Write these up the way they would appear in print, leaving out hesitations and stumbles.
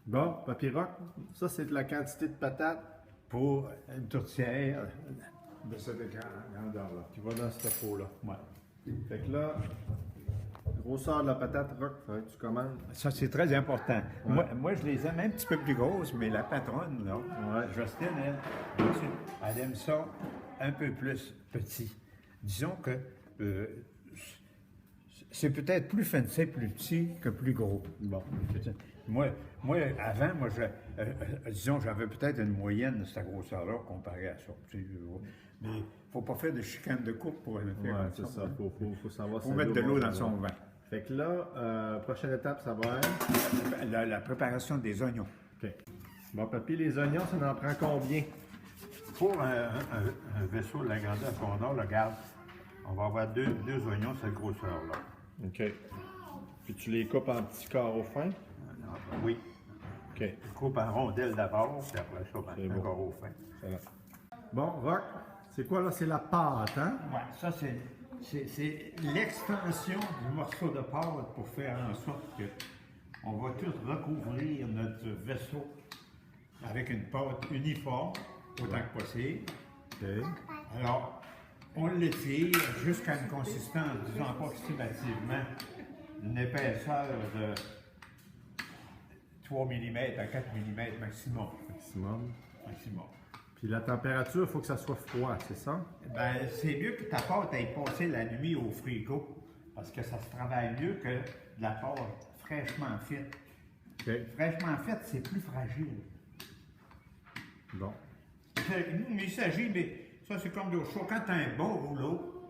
Bon, Papy Rock, ça c'est de la quantité de patates Pour une tourtière de cette grandeur-là. qui va dans ce pot-là. Ouais. Fait que là, grosseur de la patate Rock, faudrait que tu commandes. Ça, c'est très important. Ouais. Moi, je les aime un petit peu plus grosses, mais la patronne, là, Ouais. Justine, elle aime ça un peu plus petit. Disons que c'est peut-être plus fancy, plus petit que plus gros. Bon. Moi, avant, disons, j'avais peut-être une moyenne de cette grosseur-là comparée à ça. Mais il ne faut pas faire de chicane de coupe pour le faire. Ouais, c'est ça. Faut savoir Faut si mettre de l'eau dans son vin. Fait que là, prochaine étape, ça va être. La préparation des oignons. OK. Bon, Papy, les oignons, ça en prend combien? Pour un vaisseau de la grandeur qu'on a, regarde, on va avoir deux oignons, cette grosseur-là. OK. Puis tu les coupes en petits carreaux fins? Oui. OK. Je coupe en rondelles d'abord, puis après ça, C'est un bon. carreau fin. Excellent. Bon, Rock, c'est quoi là? C'est la pâte, hein? Ouais, ça, c'est l'extension du morceau de pâte pour faire en sorte que on va tout recouvrir notre vaisseau avec une pâte uniforme, autant que possible. OK. Alors, on l'étire jusqu'à une consistance, disons approximativement, une épaisseur de 3 mm à 4 mm maximum. Maximum. Puis la température, il faut que ça soit froid, c'est ça? Ben, c'est mieux que ta pâte ait passé la nuit au frigo, parce que ça se travaille mieux que de la pâte fraîchement faite. OK. Fraîchement faite, c'est plus fragile. Bon. Il s'agit, mais ça c'est comme l'eau chaude. Quand tu as un bon rouleau,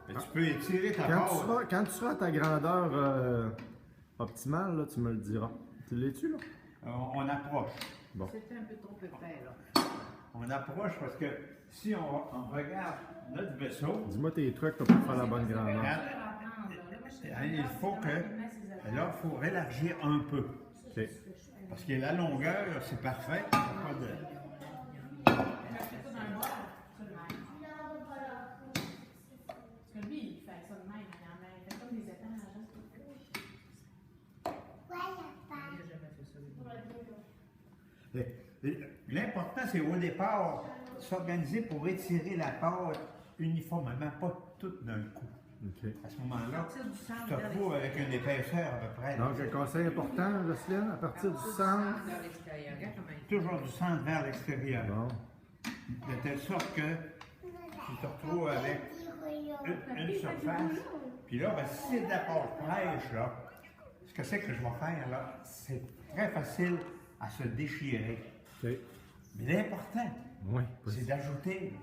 ben, tu peux étirer ta pâte. Quand tu seras à ta grandeur optimale, là, tu me le diras. Tu l'es-tu, là? On approche. Bon. C'était un peu trop épais, là. On approche parce que si on regarde notre vaisseau, Dis-moi tes trucs pour faire la bonne grandeur. il faut que. Là, il faut élargir un peu. OK. Parce que la longueur, c'est parfait. Il y a pas de- Parce que lui, il fait ça de même. Il fait comme des étanges. L'important, c'est au départ, s'organiser pour étirer la pâte uniformément, pas toute d'un coup. OK. À ce moment-là, Partir du centre tu te vers retrouves avec une épaisseur à peu près. Donc, un conseil important, Jocelyne, à partir du centre. Vers l'extérieur. Regarde comment il Toujours du centre vers l'extérieur. Bon. De telle sorte que tu te retrouves avec une surface. Puis là, ben, si c'est de la pâte fraîche, là, ce que c'est que je vais faire, là, c'est très facile à se déchirer. OK. Mais l'important, Oui. c'est d'ajouter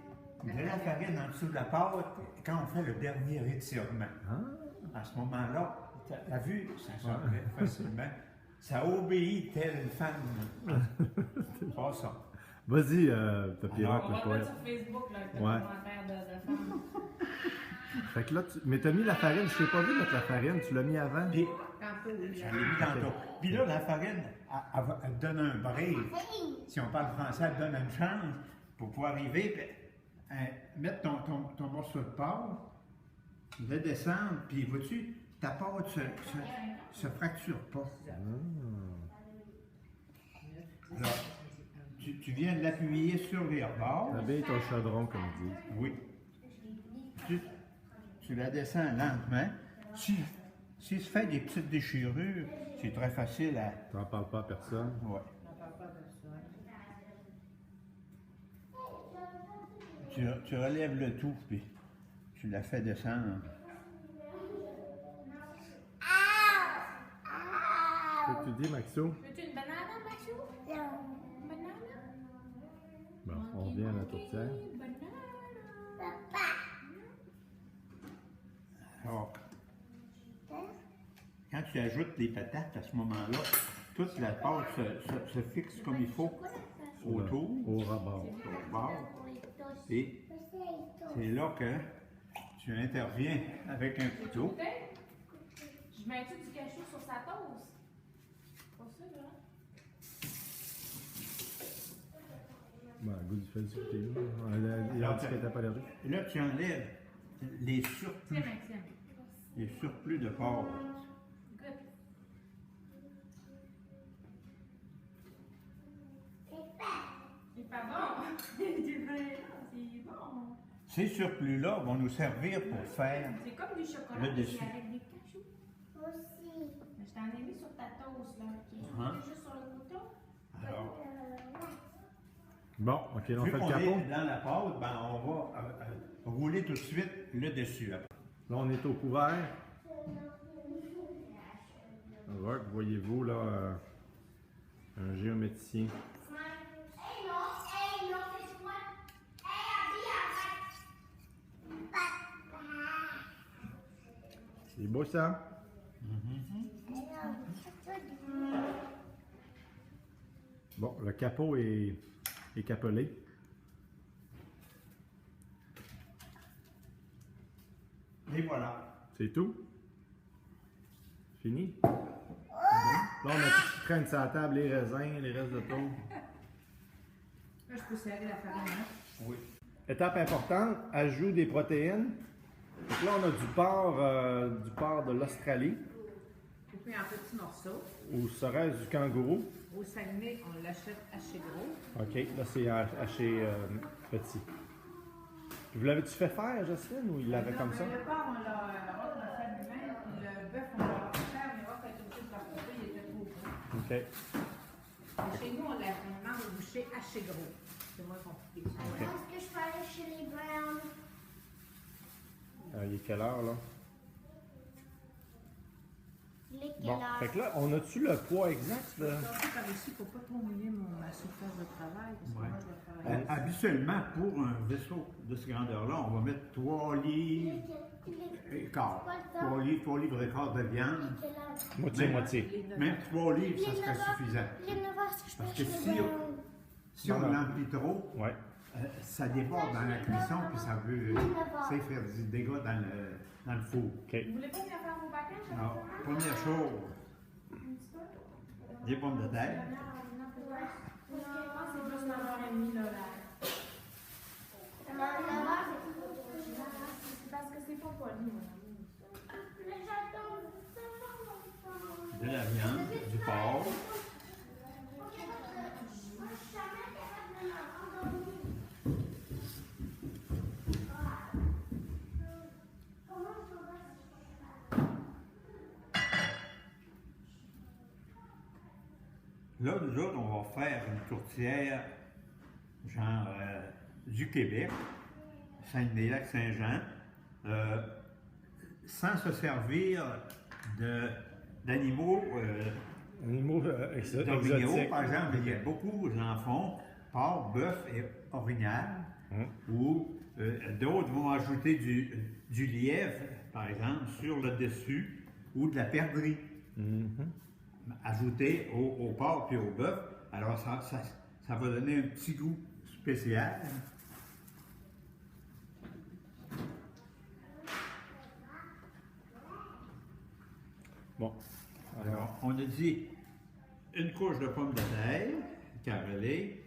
de la farine en dessous de la pâte quand on fait le dernier étirement. Ah. À ce moment-là, t'as vu, ça sort facilement. Ça obéit telle une femme. Pas ça. Vas-y, Papy Alors, Rock, On va le le mettre poète. sur Facebook, là, avec le Ouais. commentaire de femmes. Fait que là, mais t'as mis la farine, je t'ai pas vu mettre la farine, tu l'as mis avant? Puis, Tantôt, oui. je l'ai mis tantôt. Puis là, la farine, elle donne un break. Si on parle français, elle donne une chance pour pouvoir arriver, puis, mettre ton morceau de pâte, le descendre, puis vois-tu, ta pâte se fracture pas. Alors, tu viens de l'appuyer sur les rebords. T'habilles ton chaudron, comme ils disent. Oui. Tu la descends lentement. Si se fait des petites déchirures, c'est très facile à. T'en parles pas à personne. Ouais. On parle pas de ça. Tu relèves le tout, puis tu la fais descendre. Qu'est-ce que tu dis, Maxo? Veux-tu une banane, Maxou? Une banane? Bon, on revient à la tourtière. Banane. Alors, quand tu ajoutes les patates à ce moment-là, toute la pâte se fixe comme il faut autour, Au rebord. au bord. Et c'est là que tu interviens avec un couteau. Je mets-tu du cachou sur sa toast? Pas ça, là? Bon, le goût du fait du thé, là. Il a dit qu'elle n'était pas allergique. Et là, tu enlèves les surplus, Tiens, Maxime. les surplus de pâte. Écoute. pas bon. Du vin, c'est bon. Ces surplus-là vont nous servir pour faire C'est comme du chocolat, le mais dessus. c'est avec des cachous. Aussi. Mais je t'en ai mis sur ta toast, là. OK? Hein? Juste sur le couteau. Alors, Bon, ok, on vu fait qu'on le capot. est dans la pâte, ben, on va rouler tout de suite le dessus. Là, on est au couvert. Voilà, voyez-vous, là, un géométricien. Hey, non, fais-toi. Hey, C'est beau, ça? Bon, le capot est capolé. Et voilà. C'est tout? Fini? Bon. Là, on a tout ce qui traîne sur la table, les raisins, les restes de tour. Là, je peux serrer la farine, hein? Oui. Étape importante, ajout des protéines. Donc là, on a du porc de l'Australie, Coupé en petits morceaux. ou serait-ce du kangourou. Au Saguenay, on l'achète haché gros. OK, là, c'est haché petit. Vous l'avez-tu fait faire, Jocelyne, ou il l'avait comme ça? Le porc, on l'a fait lui-même. Puis le bœuf, on l'a fait faire, mais on fait tout de leur couper, il était trop gros. OK. Mais chez nous, on mange au boucher haché gros. C'est moins compliqué. OK. Est-ce que je peux aller chez les Browns? Il est quelle heure, là? Les Bon, fait que là, on a-tu le poids exact? De... Par ici, il ne faut pas trop mouiller ma surface de travail, parce que Ouais. moi, je vais travailler. Habituellement, pour un vaisseau de cette grandeur-là, on va mettre 3 livres et quart. 3 livres et quart de viande. Moitié-moitié. Même 3 livres, ça serait suffisant. Les 9 heures, si je peux Parce aller que chez si les on- Browns. Si on Non, non. l'emplit trop, Ouais. ça déborde dans la cuisson, puis ça peut faire des dégâts dans le four. OK. Vous voulez pas venir faire vos bagages? Alors, première chose, des pommes de terre. Je pense que c'est plus 9h30 là. C'est parce que c'est pas poli, mon amour. De la viande, du porc, là, nous autres, on va faire une tourtière, genre du Québec, Saguenay-Lac-Saint-Jean, sans se servir d'animaux Animaux d'orignaux, exotiques. par exemple. Il y a beaucoup en font, porc, bœuf et orignal, ou d'autres vont ajouter du lièvre, par exemple, sur le dessus, ou de la perdrix. Ajouté au porc puis au bœuf. Alors, ça va donner un petit goût spécial. Bon. Alors, on a dit une couche de pommes de terre carrelées,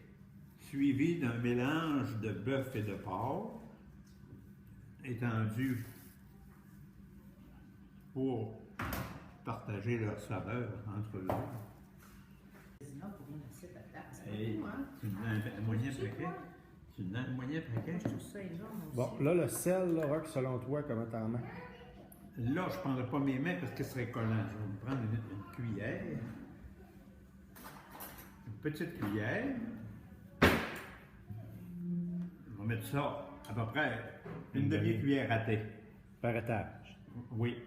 suivie d'un mélange de bœuf et de porc, étendu pour partager leur saveur entre eux. Hey, tu me donnes un moyen paquet? Tu me donnes un moyen paquet? Je trouve ça énorme aussi. Bon, là, le sel, là, Rock, selon toi, comment t'en mets? Là, je ne prendrai pas mes mains parce que ce serait collant. Je vais me prendre une cuillère. Une petite cuillère. On va mettre ça à peu près une demi-cuillère à thé. Par étage. Oui.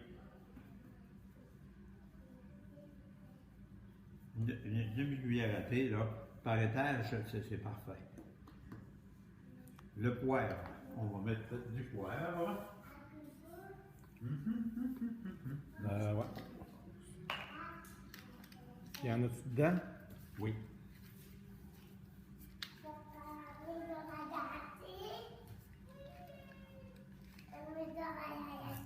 Une demi-cuillère à thé, là, par étage, c'est parfait. Le poivre, on va mettre du poivre. Ouais. Il y en a-tu dedans? Oui.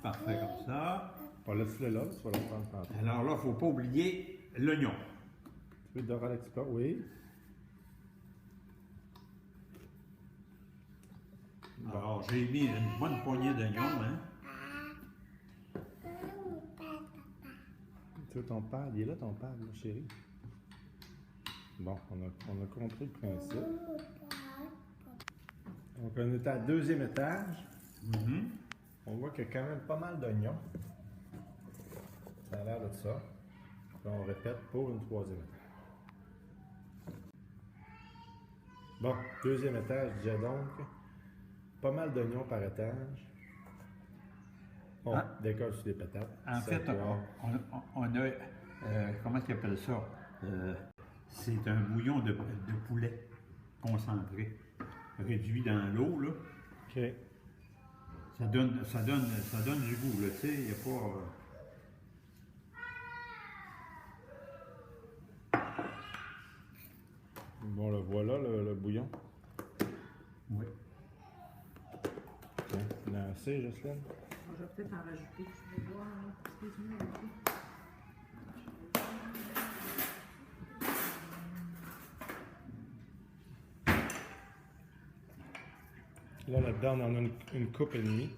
Parfait comme ça. Pas laisse-le là, tu vas le prendre tantôt. Alors là, il ne faut pas oublier l'oignon. Tu veux dorer l'expert? Oui. Alors, j'ai mis une bonne poignée d'oignons, hein. Tu veux ton pad? Il est là ton pad, ma chérie. Bon, on a compris le principe. Donc, on est à 2e étage. Mhm. On voit qu'il y a quand même pas mal d'oignons. Ça a l'air de ça. Là, on répète pour une 3e étage. Bon, 2e étage, je disais donc. Pas mal d'oignons par étage. On Ah. décolle sur les patates. En fait, on a, comment tu appelles ça? C'est un bouillon de poulet concentré, réduit dans l'eau, là. OK. Ça donne du goût, là, tu sais, il n'y a pas... Bon, le voilà, le bouillon. Oui. Tiens, il y en a assez, Jocelyne. Je vais peut-être en rajouter. Je vais voir. Excuse-moi. Là, là-dedans, on en a une coupe et demie.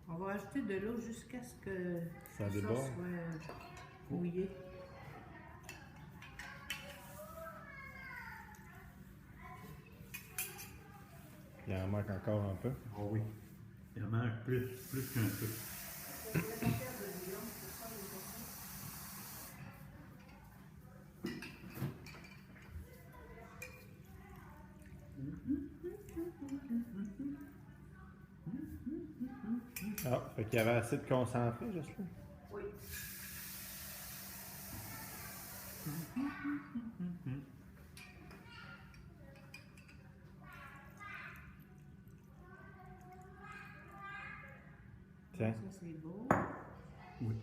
On va ajouter de l'eau jusqu'à ce que Ça déborde. soit mouillé. Il en manque encore un peu. Ah oui. Il en manque plus qu'un peu. Ah, fait qu'il y avait assez de concentré, Jocelyne. Oui. Tiens. Ça, c'est beau. Oui.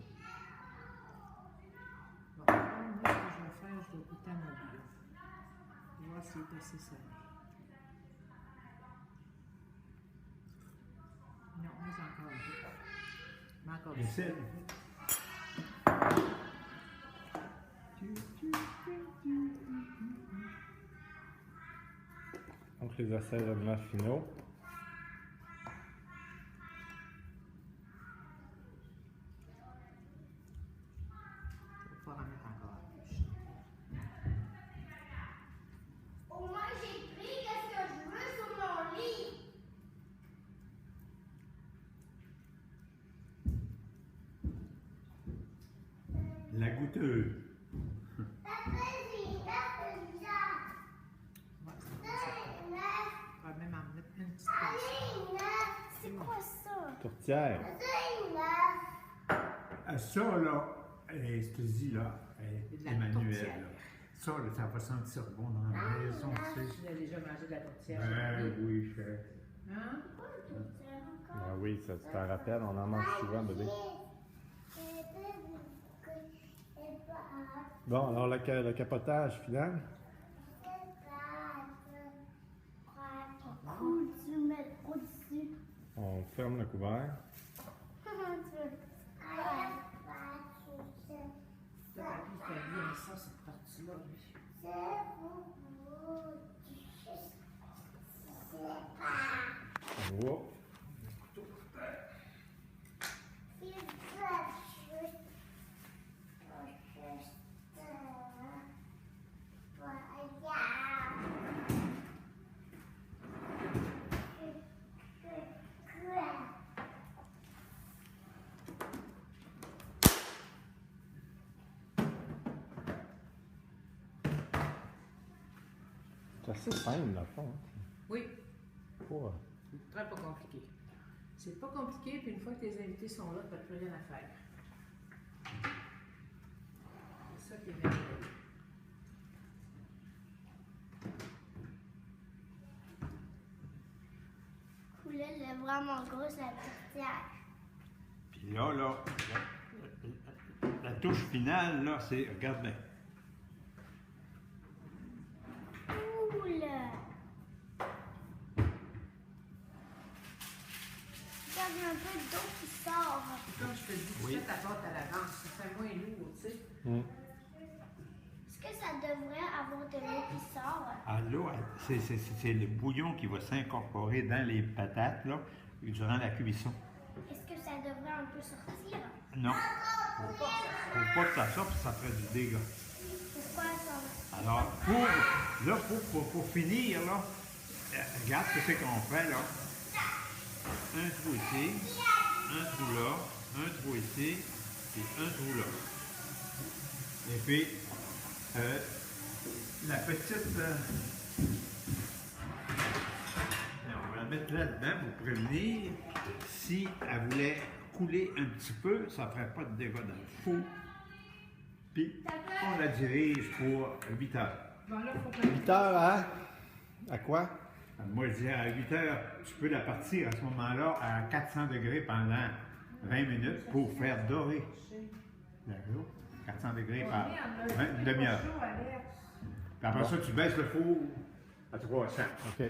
Bon, là, moi, ce que je vais faire, je vais goûter à mon bouillon. Voir s'il est assez salé. Non, moi, j'ai encore un peu. Mais encore Le sel. Donc, les assaisonnements finaux. Je vais pouvoir en mettre encore plus. Au moins, j'ai pris qu'est-ce que je veux sur mon lit. La goûteuse. Ouais, je vais même en mettre une petite portion. C'est quoi ça? Tourtière. Ça, là, je te dis, là, De la Emmanuel, tourtière. là, ça, là, ça va sentir bon dans la maison, tu sais. Tu as déjà mangé de la tourtière? Ouais, oui, cher. Hein? Ah oui, ça, tu t'en rappelles, on en mange souvent, bébé. Bon, alors le capotage final. Cool, tu le mets au-dessus. On ferme le couvert. Toi, papy, il fait bien ça, cette partie-là, lui. Whoop. C'est assez simple, dans le fond. Hein. Oui, Pas- c'est très pas compliqué. C'est pas compliqué, puis une fois que tes invités sont là, tu n'as plus rien à faire. C'est ça qui est merveilleux. Cool, elle est vraiment grosse, la tourtière. Puis là, la touche finale, là, c'est, regarde bien. Cool. Regarde, il y a un peu d'eau qui sort. Comme je te dis, tu Oui. fais ta pâte à l'avance, ça fait moins lourd, tu sais. Hum. Est-ce que ça devrait avoir de l'eau qui sort? Ah, là, c'est le bouillon qui va s'incorporer dans les patates, là, durant la cuisson. Est-ce que ça devrait un peu sortir? Non. Faut pas que ça sorte, ça ferait du dégât. Pourquoi ça? Alors, pour finir, là, regarde ce que c'est qu'on fait là. Un trou ici, un trou là, un trou ici, et un trou là. Et puis, la petite... on va la mettre là-dedans pour prévenir. Si elle voulait couler un petit peu, ça ne ferait pas de dégâts dans le four. Puis, on la dirige pour 8 heures. Bon, là, faut que 8 heures à quoi? Moi, je dis à 8 heures, tu peux la partir à ce moment-là à 400 degrés pendant 20 minutes pour faire dorer. D'accord? 400 degrés par une demi-heure. Puis après ça, tu baisses le four à 300. OK.